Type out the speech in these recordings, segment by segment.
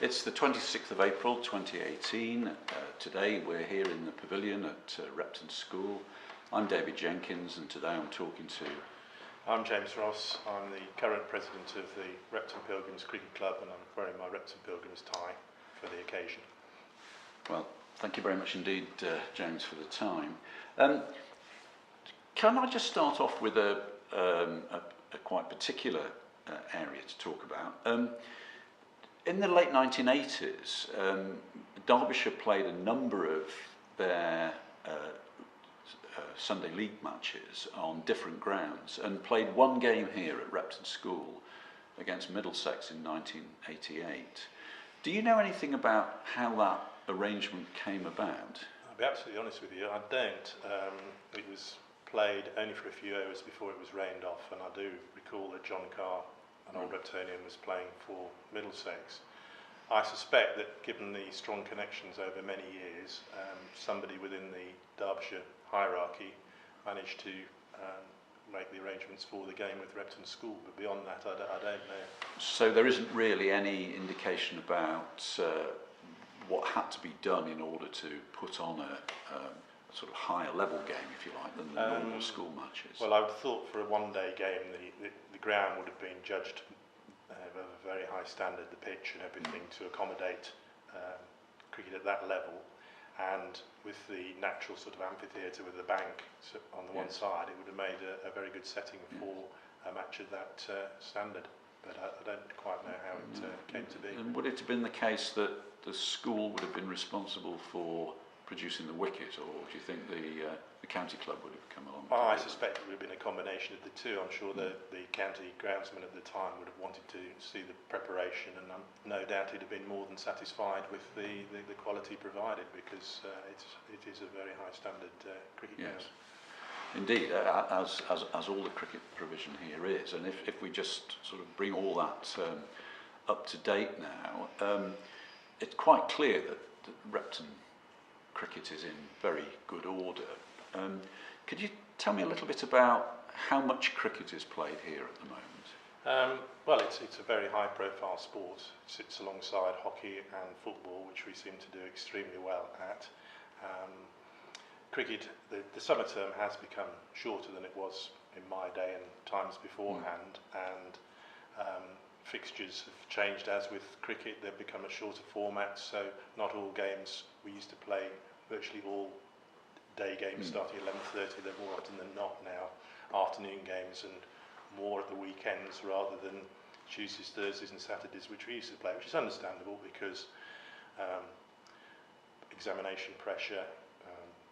It's the 26th of April 2018. Today we're here in the pavilion at Repton School. I'm David Jenkins, and today I'm talking to... I'm James Ross. I'm the current president of the Repton Pilgrims Cricket Club, and I'm wearing my Repton Pilgrims tie for the occasion. Well, thank you very much indeed, James, for the time. Can I just start off with a quite particular area to talk about? In the late 1980s, Derbyshire played a number of their Sunday League matches on different grounds and played one game here at Repton School against Middlesex in 1988. Do you know anything about how that arrangement came about? I'll be absolutely honest with you, I don't. It was played only for a few hours before it was rained off, and I do recall that John Carr, an old Reptonian, was playing for Middlesex. I suspect that given the strong connections over many years, somebody within the Derbyshire hierarchy managed to make the arrangements for the game with Repton School, but beyond that I don't know. So there isn't really any indication about what had to be done in order to put on a sort of higher level game, if you like, than the normal school matches? Well, I would have thought for a one-day game the ground would have been judged of a very high standard, the pitch and everything, to accommodate cricket at that level, and with the natural sort of amphitheatre with the bank on the one side, it would have made a very good setting for a match of that standard, but I don't quite know how it came to be. And would it have been the case that the school would have been responsible for producing the wicket, or do you think the county club would have come along? I suspect it would have been a combination of the two. I'm sure the county groundsman at the time would have wanted to see the preparation, and no doubt he'd have been more than satisfied with the quality provided, because it is a very high standard cricket ground. Indeed, as all the cricket provision here is, and if we just sort of bring all that up to date now, it's quite clear that Repton cricket is in very good order. Could you tell me a little bit about how much cricket is played here at the moment? Well, it's a very high-profile sport. It sits alongside hockey and football, which we seem to do extremely well at. Cricket, the summer term has become shorter than it was in my day and times beforehand, and fixtures have changed. As with cricket, they've become a shorter format, so not all games we used to play, virtually all day games starting at 11:30, they're more often than not now afternoon games, and more at the weekends rather than Tuesdays, Thursdays and Saturdays, which we used to play, which is understandable because examination pressure,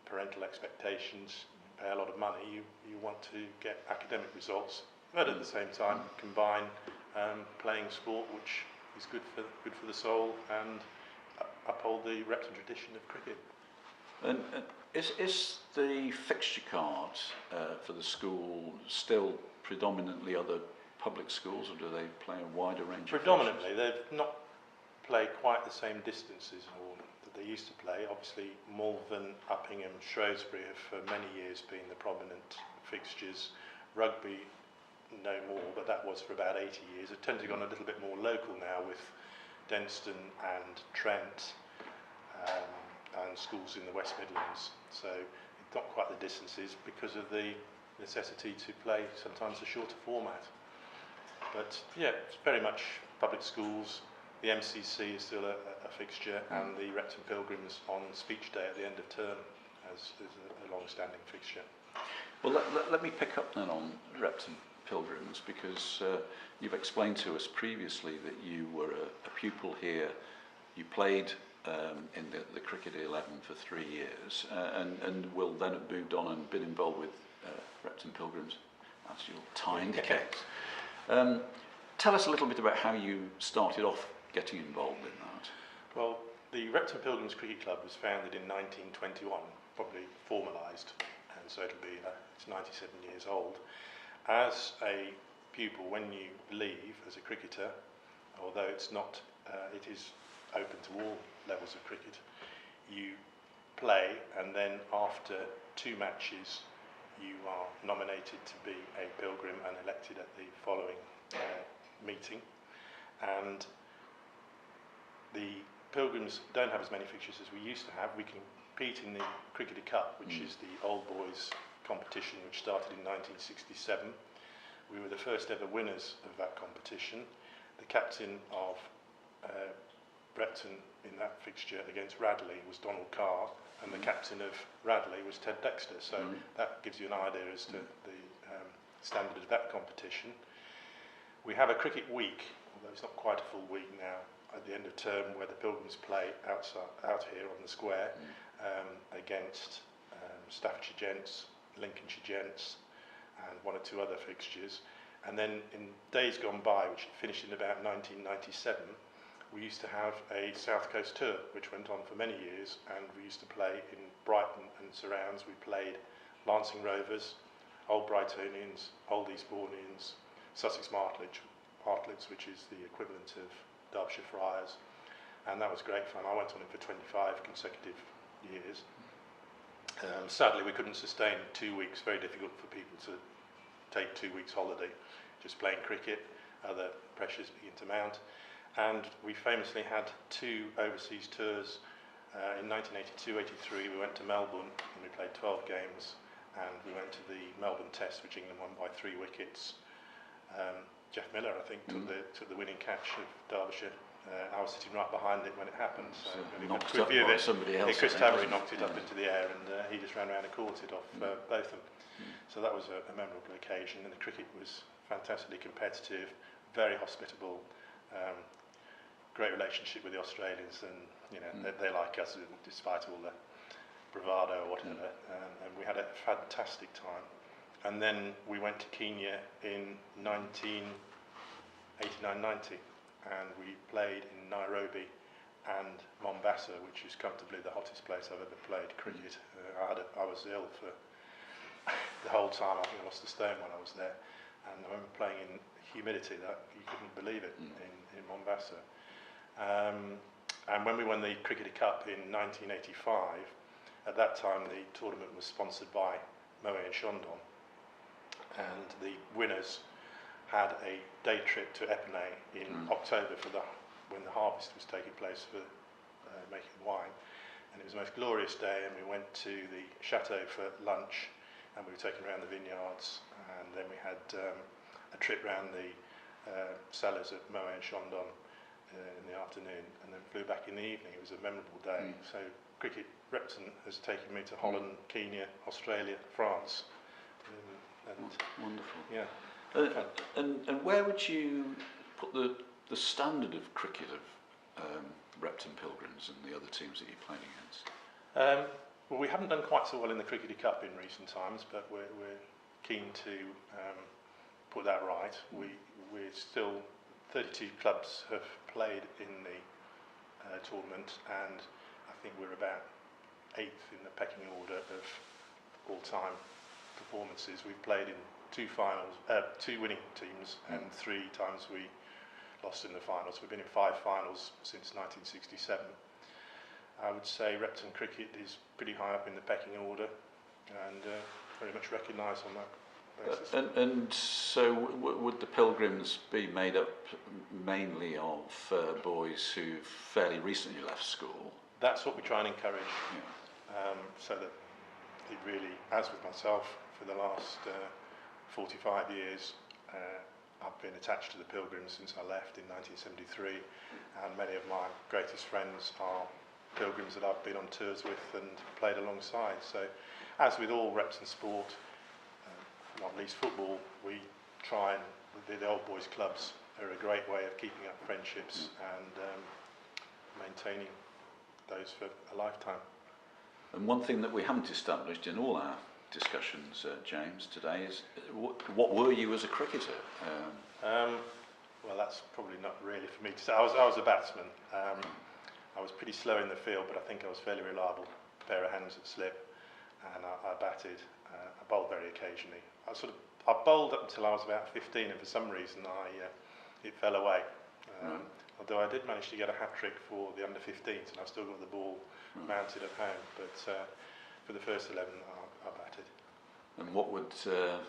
parental expectations, you pay a lot of money, you want to get academic results, but at the same time combine playing sport, which is good for the soul, and uphold the Repton tradition of cricket. And is the fixture card for the school still predominantly other public schools, or do they play a wider range? Predominantly, they've not played quite the same distances that they used to play. Obviously, Malvern, Uppingham, Shrewsbury have for many years been the prominent fixtures. Rugby, no more, but that was for about 80 years. It tends to have gone a little bit more local now with Denston and Trent, and schools in the West Midlands, so it's not quite the distances because of the necessity to play sometimes a shorter format. But yeah, it's very much public schools. The MCC is still a fixture, and the Repton Pilgrims on speech day at the end of term is a long-standing fixture. Well, let me pick up then on Repton Pilgrims, because you've explained to us previously that you were a pupil here. You played in the Cricket 11 for 3 years, and will then have moved on and been involved with Repton Pilgrims, as your tie indicates. Tell us a little bit about how you started off getting involved in that. Well, the Repton Pilgrims Cricket Club was founded in 1921, probably formalised, and so it's 97 years old. As a pupil, when you leave as a cricketer, although it's not, it is open to all levels of cricket, you play, and then after 2 matches you are nominated to be a pilgrim and elected at the following meeting, and the Pilgrims don't have as many fixtures as we used to have. We compete in the Cricketer Cup, which is the old boys competition, which started in 1967. We were the first ever winners of that competition. The captain of Repton in that fixture against Radley was Donald Carr, and the captain of Radley was Ted Dexter. So that gives you an idea as to the standard of that competition. We have a cricket week, although it's not quite a full week now, at the end of term, where the Pilgrims play out here on the square against Staffordshire Gents, Lincolnshire Gents, and one or two other fixtures. And then in days gone by, which finished in about 1997, we used to have a South Coast tour, which went on for many years, and we used to play in Brighton and surrounds. We played Lancing Rovers, Old Brightonians, Old Eastbournians, Sussex Martlets, which is the equivalent of Derbyshire Friars, and that was great fun. I went on it for 25 consecutive years. Sadly, we couldn't sustain 2 weeks. Very difficult for people to take 2 weeks holiday, just playing cricket. Other pressures begin to mount, and we famously had 2 overseas tours. In 1982-83, we went to Melbourne and we played 12 games, and we went to the Melbourne Test, which England won by 3 wickets. Jeff Miller, I think, took the winning catch of Derbyshire. I was sitting right behind it when it happened. So knocked up by somebody else. Chris Tavery knocked it up into the air, and he just ran around and caught it off both of them. So that was a memorable occasion, and the cricket was fantastically competitive, very hospitable, great relationship with the Australians, and they like us despite all the bravado or whatever. And we had a fantastic time. And then we went to Kenya in 1989-90, and we played in Nairobi and Mombasa, which is comfortably the hottest place I've ever played cricket. I was ill for the whole time. I think I lost a stone when I was there, and I remember playing in humidity that you couldn't believe it in Mombasa. And when we won the Cricketer Cup in 1985, at that time the tournament was sponsored by Moe and Shandong, and the winners had a day trip to Epinay in October when the harvest was taking place for making wine, and it was the most glorious day. And we went to the chateau for lunch, and we were taken around the vineyards, and then we had a trip round the cellars at Moe and Shandong in the afternoon, and then flew back in the evening. It was a memorable day. So cricket, Repton has taken me to Holland, Kenya, Australia, France. Wonderful. Yeah. And where would you put the standard of cricket of Repton Pilgrims and the other teams that you played against? Well, we haven't done quite so well in the Cricketer Cup in recent times, but we're keen to put that right. We're still 32 clubs have played in the tournament, and I think we're about 8th in the pecking order of all-time performances. We've played in 2 winning teams, and 3 times we lost in the finals. We've been in 5 finals since 1967. I would say Repton cricket is pretty high up in the pecking order, and very much recognised on that basis. And so would the Pilgrims be made up mainly of boys who fairly recently left school? That's what we try and encourage, so that it really, as with myself, for the last 45 years, I've been attached to the Pilgrims since I left in 1973, and many of my greatest friends are Pilgrims that I've been on tours with and played alongside. So, as with all Repton sport, not least football, we try and the old boys clubs are a great way of keeping up friendships and maintaining those for a lifetime. And one thing that we haven't established in all our discussions, James, today is what were you as a cricketer? Well, that's probably not really for me to say. I was a batsman. I was pretty slow in the field, but I think I was fairly reliable. Pair of hands at slip, and I batted. I bowled very occasionally. I bowled up until I was about 15, and for some reason it fell away. Although I did manage to get a hat-trick for the under-15s, and I've still got the ball mounted at home. But for the first 11, I batted. And what would the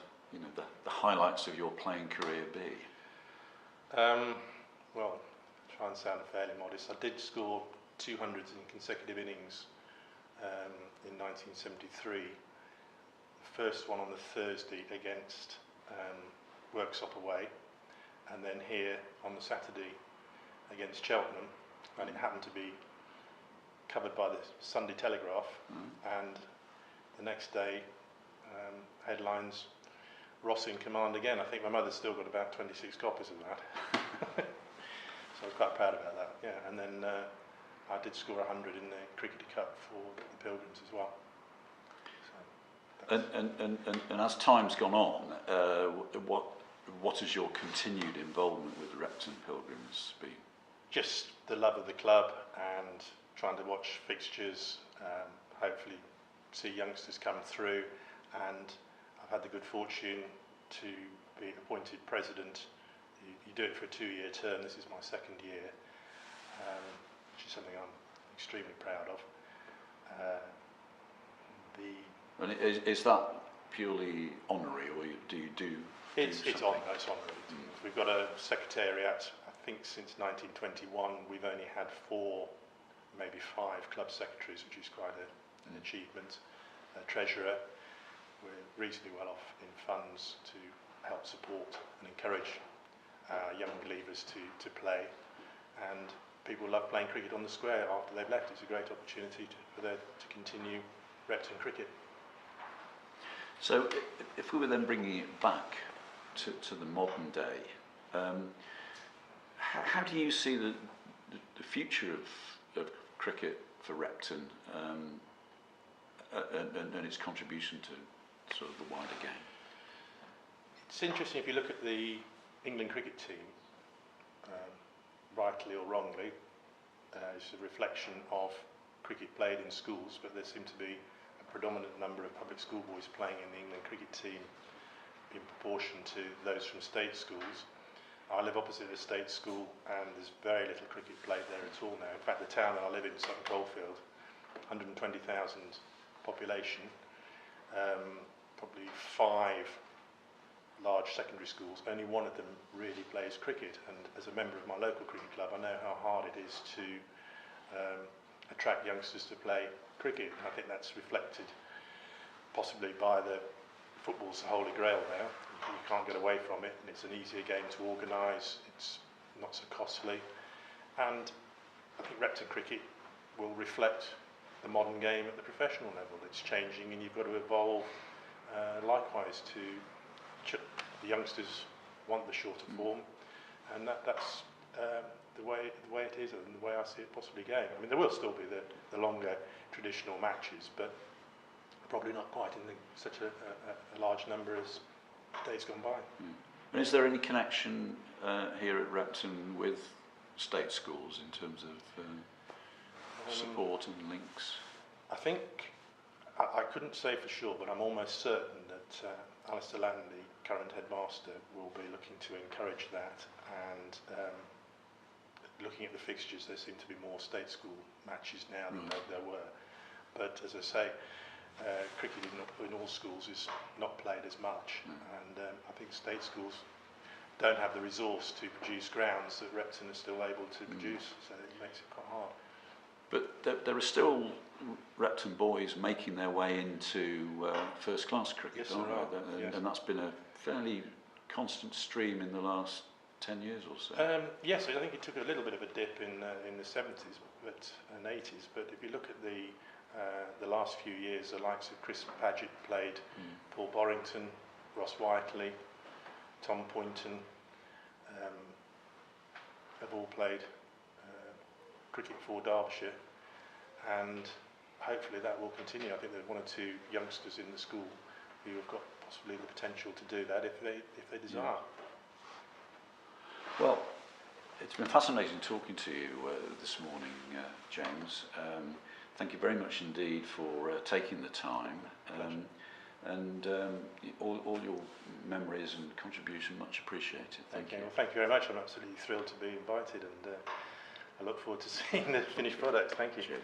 highlights of your playing career be? Well, try and sound fairly modest. I did score 200s in consecutive innings in 1973. The first one on the Thursday against Worksop away, and then here on the Saturday against Cheltenham, and it happened to be covered by the Sunday Telegraph, and the next day headlines, Ross in command again. I think my mother's still got about 26 copies of that. So I was quite proud about that, yeah. And then I did score 100 in the Cricketer Cup for the Pilgrims as well. So and as time's gone on, what has your continued involvement with Repton Pilgrims been? Just the love of the club and trying to watch fixtures, hopefully see youngsters come through, and I've had the good fortune to be appointed president. You do it for a 2-year term. This is my second year, which is something I'm extremely proud of. And is that purely honorary, or do you do? It's honorary. We've got a secretariat. I think since 1921 we've only had 4, maybe 5 club secretaries, which is quite an achievement. A treasurer. We're reasonably well off in funds to help support and encourage young believers to play, and people love playing cricket on the square after they've left. It's a great opportunity for them to continue Repton cricket. So if we were then bringing it back to the modern day, how do you see the future of cricket for Repton and its contribution to sort of the wider game? It's interesting if you look at the England cricket team, rightly or wrongly, it's a reflection of cricket played in schools, but there seem to be a predominant number of public school boys playing in the England cricket team in proportion to those from state schools. I live opposite a state school and there's very little cricket played there at all now. In fact, the town that I live in, Sutton Coldfield, 120,000 population, probably 5 large secondary schools, only one of them really plays cricket, and as a member of my local cricket club I know how hard it is to attract youngsters to play cricket. I think that's reflected possibly by the football's the holy grail now. You can't get away from it, and it's an easier game to organise, it's not so costly, and I think Repton cricket will reflect the modern game at the professional level. It's changing and you've got to evolve likewise to the youngsters want the shorter form, and that's the way it is and the way I see it possibly going. I mean, there will still be the longer traditional matches, but probably not quite in such a large number as days gone by. And is there any connection here at Repton with state schools in terms of support and links? I think I couldn't say for sure, but I'm almost certain that Alistair Latton, the current headmaster, will be looking to encourage that, and looking at the fixtures, there seem to be more state school matches now than there were. But as I say, cricket in all schools is not played as much, and I think state schools don't have the resource to produce grounds that Repton is still able to produce, so it makes it quite hard. But there are still Repton boys making their way into first-class cricket, yes, yes. And that's been a fairly constant stream in the last 10 years or so. Yes, I think it took a little bit of a dip in the 70s and 80s, but if you look at the last few years, the likes of Chris Paget played, Paul Borrington, Ross Whiteley, Tom Poynton have all played cricket for Derbyshire, and hopefully that will continue. I think there are 1 or 2 youngsters in the school who have got possibly the potential to do that if they desire. Well, it's been fascinating talking to you this morning, James. Thank you very much indeed for taking the time, and all your memories and contribution much appreciated. Thank you. Well, thank you very much. I'm absolutely thrilled to be invited, and I look forward to seeing the finished product. Thank you. Cheers.